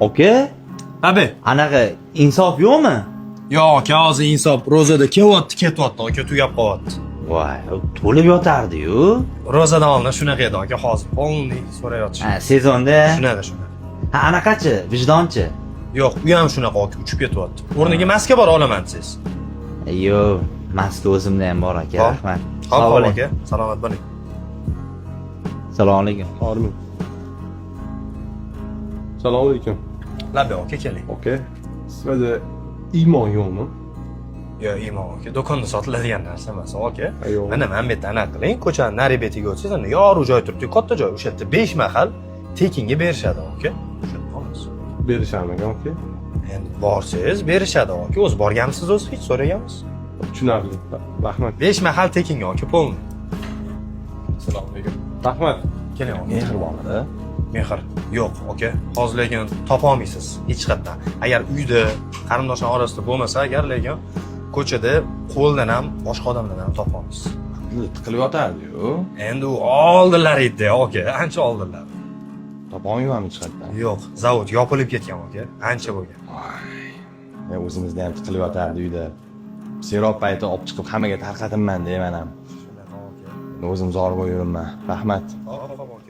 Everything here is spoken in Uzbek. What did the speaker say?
Aka, Abi. anaqa insof yo'qmi? Yo'q, aka, hozir insof ro'zada ketyapti, aka, tugab qolyapti. Voy, to'lib yotardi-yu. Ro'zadan oldin shunaqa edi, aka, hozir polniy so'rayotdi. Ha, sezonda. Shunaqa. Ha, anaqachi, vijdonchi. Yo'q, u ham shunaqa, aka, uchib ketyapti. O'rniga maska bor olaman siz. Yo'q, maska o'zimda ham bor aka, rahmat. Xo'p, aka, salomat bo'ling. Assalomu alaykum. Hormon. Assalomu alaykum. Labbi aka, keling. Okay. Sizda iymon yo'qmi? Yo'q, iymon aka, do'konda sotiladigan narsa emas, aka. Yo'q. Mana men bu yerda anaqa qiling, ko'chani nari betiga o'tsangiz, ana yorug' joy turibdi, katta joy. O'sha yerda 5 mahal tekinga berishadi, aka. O'sha yerda olasiz. Berishamikan, okay? Endi borsangiz berishadi, aka. O'zi borganmisiz o'zi hech so'raganmiz? Tushunarli. Rahmat. 5 mahal tekinga, aka, polni. Assalomu alaykum. Rahmat. Keling, aka. Mehribonda. Mehr. Yo'q, aka. Hozir lekin topolmaysiz hech qayerdan. Agar uyda qarindoshlar orasida bo'lmasa, agar lekin ko'chada qo'ldan ham, boshqa odamdan ham topolmaysiz. Tiqilib yotardi-yu. Endi u oldinlar edi, aka, ancha oldinlar. Topolmayman hech qayerdan. Yo'q, zavod yopilib ketgan, aka. Ancha bo'lgan. Men o'zimizda ham tiqilib yotardi uyda. Serob payti olib chiqib hammaga tarqatinman deyman ham. Shunaqa, aka. O'zim zor bo'lib yuribman. Rahmat. Hop, hop, hop.